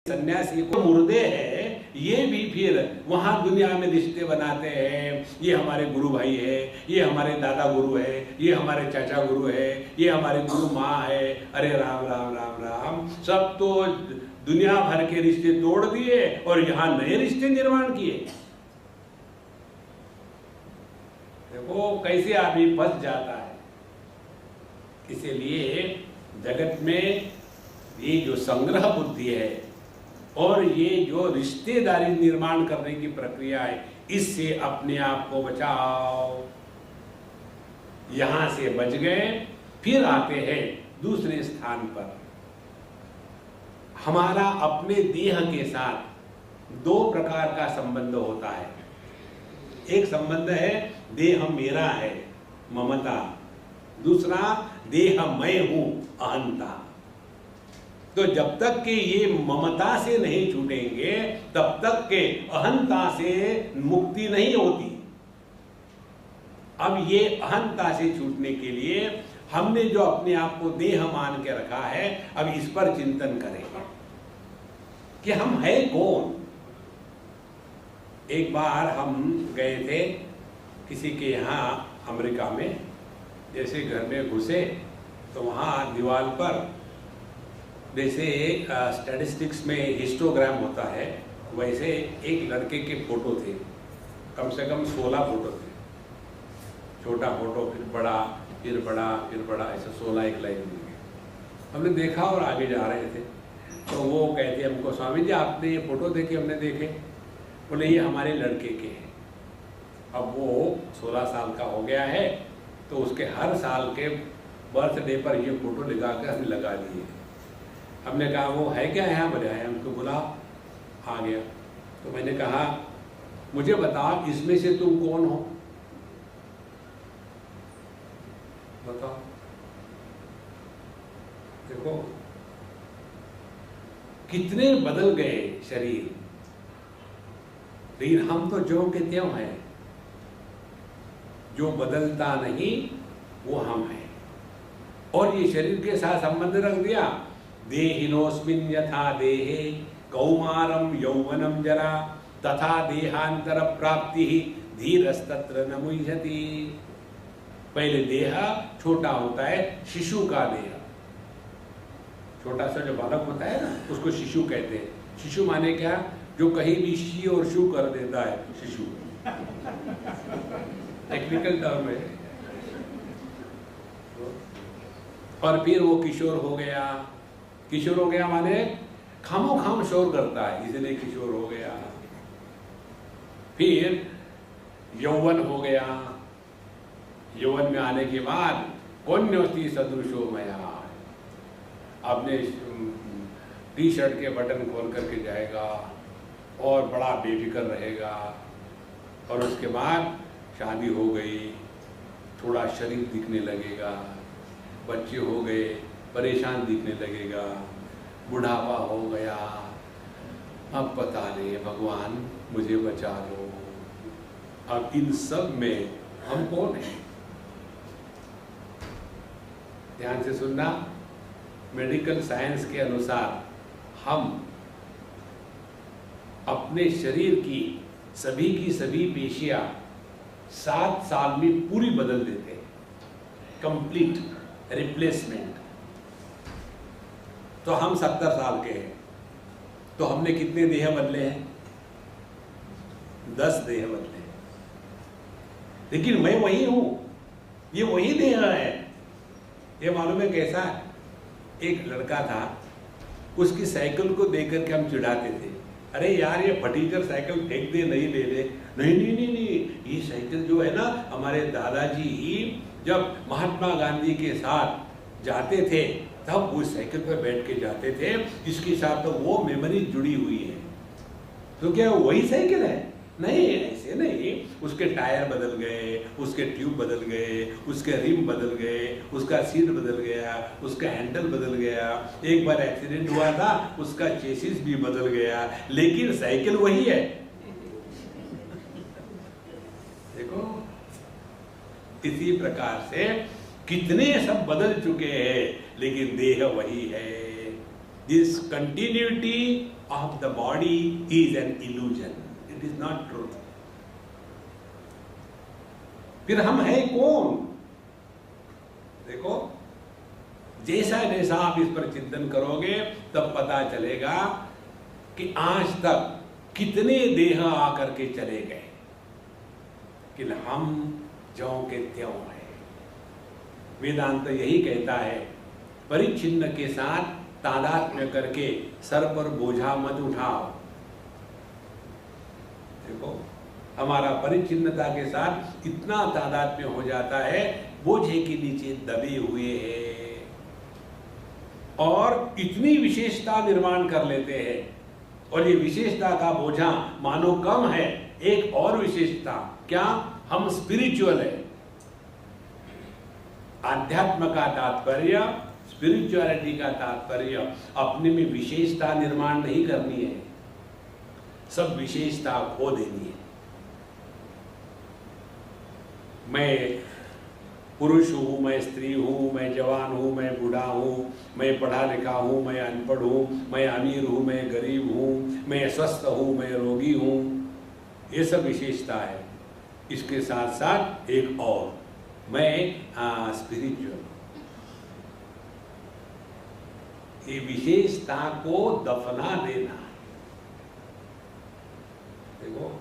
सन्यासी को मुर्दे हैं, ये भी फिर वहां दुनिया में रिश्ते बनाते हैं। ये हमारे गुरु भाई है, ये हमारे दादा गुरु है, ये हमारे चाचा गुरु है, ये हमारे गुरु माँ है। अरे राम राम राम राम, सब तो दुनिया भर के रिश्ते तोड़ दिए और यहाँ नए रिश्ते निर्माण किए। देखो कैसे आदमी फंस जाता है। इसीलिए जगत में ये जो संग्रह बुद्धि है और ये जो रिश्तेदारी निर्माण करने की प्रक्रिया है, इससे अपने आप को बचाओ। यहां से बच गए, फिर आते हैं दूसरे स्थान पर। हमारा अपने देह के साथ दो प्रकार का संबंध होता है। एक संबंध है देह मेरा है, ममता। दूसरा देह मैं हूं, अहंता। तो जब तक कि ये ममता से नहीं छूटेंगे तब तक के अहंता से मुक्ति नहीं होती। अब ये अहंता से छूटने के लिए हमने जो अपने आप को देह मान के रखा है, अब इस पर चिंतन करेंगे कि हम है कौन। एक बार हम गए थे किसी के यहाँ अमेरिका में। जैसे घर में घुसे तो वहाँ दीवार पर जैसे स्टैटिस्टिक्स में हिस्टोग्राम होता है, वैसे एक लड़के के फोटो थे। कम से कम 16 फोटो थे। छोटा फोटो, फिर बड़ा, फिर बड़ा, फिर बड़ा, ऐसे 16 एक लाइन में। हमने देखा और आगे जा रहे थे तो वो कहते हमको, स्वामी जी आपने ये फोटो देखे? हमने देखे। बोले ये हमारे लड़के के हैं। अब वो 16 साल का हो गया है तो उसके हर साल के बर्थडे पर ये फोटो लगा कर हमने लगा दिए। हमने कहा वो है क्या यहाँ? बोले है। हमको बुला, आ गया। तो मैंने कहा मुझे बताओ इसमें से तुम कौन हो? बताओ। देखो कितने बदल गए शरीर, लेकिन हम तो ज्यों के त्यों हैं। जो बदलता नहीं वो हम हैं। और ये शरीर के साथ संबंध रख दिया। देहिनोस्मिन् यथा देहे कौमारम यौवनम जरा तथा देहांतर प्राप्ति धीरस्तत्र न मुह्यति। पहले देह छोटा होता है, शिशु का देह। छोटा सा जो बालक होता है ना, उसको शिशु कहते हैं। शिशु माने क्या? जो कहीं भी शी और शू कर देता है, शिशु। टेक्निकल टर्म है। और फिर वो किशोर हो गया। किशोर हो गया माने खामो खाम शोर करता है, इसलिए किशोर हो गया। फिर यौवन हो गया। यौवन में आने के बाद कौन्योस्ति सदृशो मया, अपने टी शर्ट के बटन खोल करके जाएगा और बड़ा बेफिक्र रहेगा। और उसके बाद शादी हो गई, थोड़ा शरीर दिखने लगेगा, बच्चे हो गए, परेशान दिखने लगेगा, बुढ़ापा हो गया। अब पता नहीं भगवान मुझे बचा लो। अब इन सब में हम कौन हैं? ध्यान से सुनना। मेडिकल साइंस के अनुसार हम अपने शरीर की सभी पेशियां 7 साल में पूरी बदल देते हैं। Complete replacement. तो हम 70 साल के हैं, तो हमने कितने देह बदले हैं? 10 देह बदले हैं। लेकिन मैं वही हूं, ये वही देह है। ये मालूम है कैसा है? एक लड़का था, उसकी साइकिल को देख करके हम चिढ़ाते थे, अरे यार ये फटीचर साइकिल फेंक दे, नहीं ले ले। नहीं नहीं नहीं नहीं, ये साइकिल जो है ना, हमारे दादाजी ही जब महात्मा गांधी के साथ जाते थे तब वो साइकिल पर बैठ के जाते थे। इसके साथ तो वो मेमोरी जुड़ी हुई है। तो क्या वही साइकिल है? नहीं, ऐसे नहीं। उसके टायर बदल गए, उसके ट्यूब बदल गए, उसके रिम बदल गए, उसका सीट बदल गया, उसका हैंडल बदल गया। एक बार एक्सीडेंट हुआ था, उसका चेसिस भी बदल गया, लेकिन साइकिल वही है। देखो इसी प्रकार से कितने सब बदल चुके हैं, लेकिन देह वही है। This continuity of the body is an illusion. It is not truth. फिर हम हैं कौन? देखो, जैसा जैसा आप इस पर चिंतन करोगे तब पता चलेगा कि आज तक कितने देह आकर के चले गए, कि हम ज्यों के त्यों हैं। वेदांत यही कहता है, परिच्छिन्न के साथ तादात्म्य करके सर पर बोझा मत उठाओ। देखो, हमारा परिच्छिन्नता के साथ इतना तादात्म्य हो जाता है, बोझे के नीचे दबे हुए हैं और इतनी विशेषता निर्माण कर लेते हैं, और ये विशेषता का बोझा मानो कम है। एक और विशेषता क्या? हम स्पिरिचुअल है। आध्यात्म का तात्पर्य, स्पिरिचुअलिटी का तात्पर्य अपने में विशेषता निर्माण नहीं करनी है, सब विशेषता खो देनी है। मैं पुरुष हूँ, मैं स्त्री हूँ, मैं जवान हूँ, मैं बूढ़ा हूँ, मैं पढ़ा लिखा हूँ, मैं अनपढ़ हूँ, मैं अमीर हूँ, मैं गरीब हूँ, मैं स्वस्थ हूँ, मैं रोगी हूँ, ये सब विशेषता है। इसके साथ साथ एक और, मैं स्पिरिचुअल। ये विशेषता को दफना देना। देखो,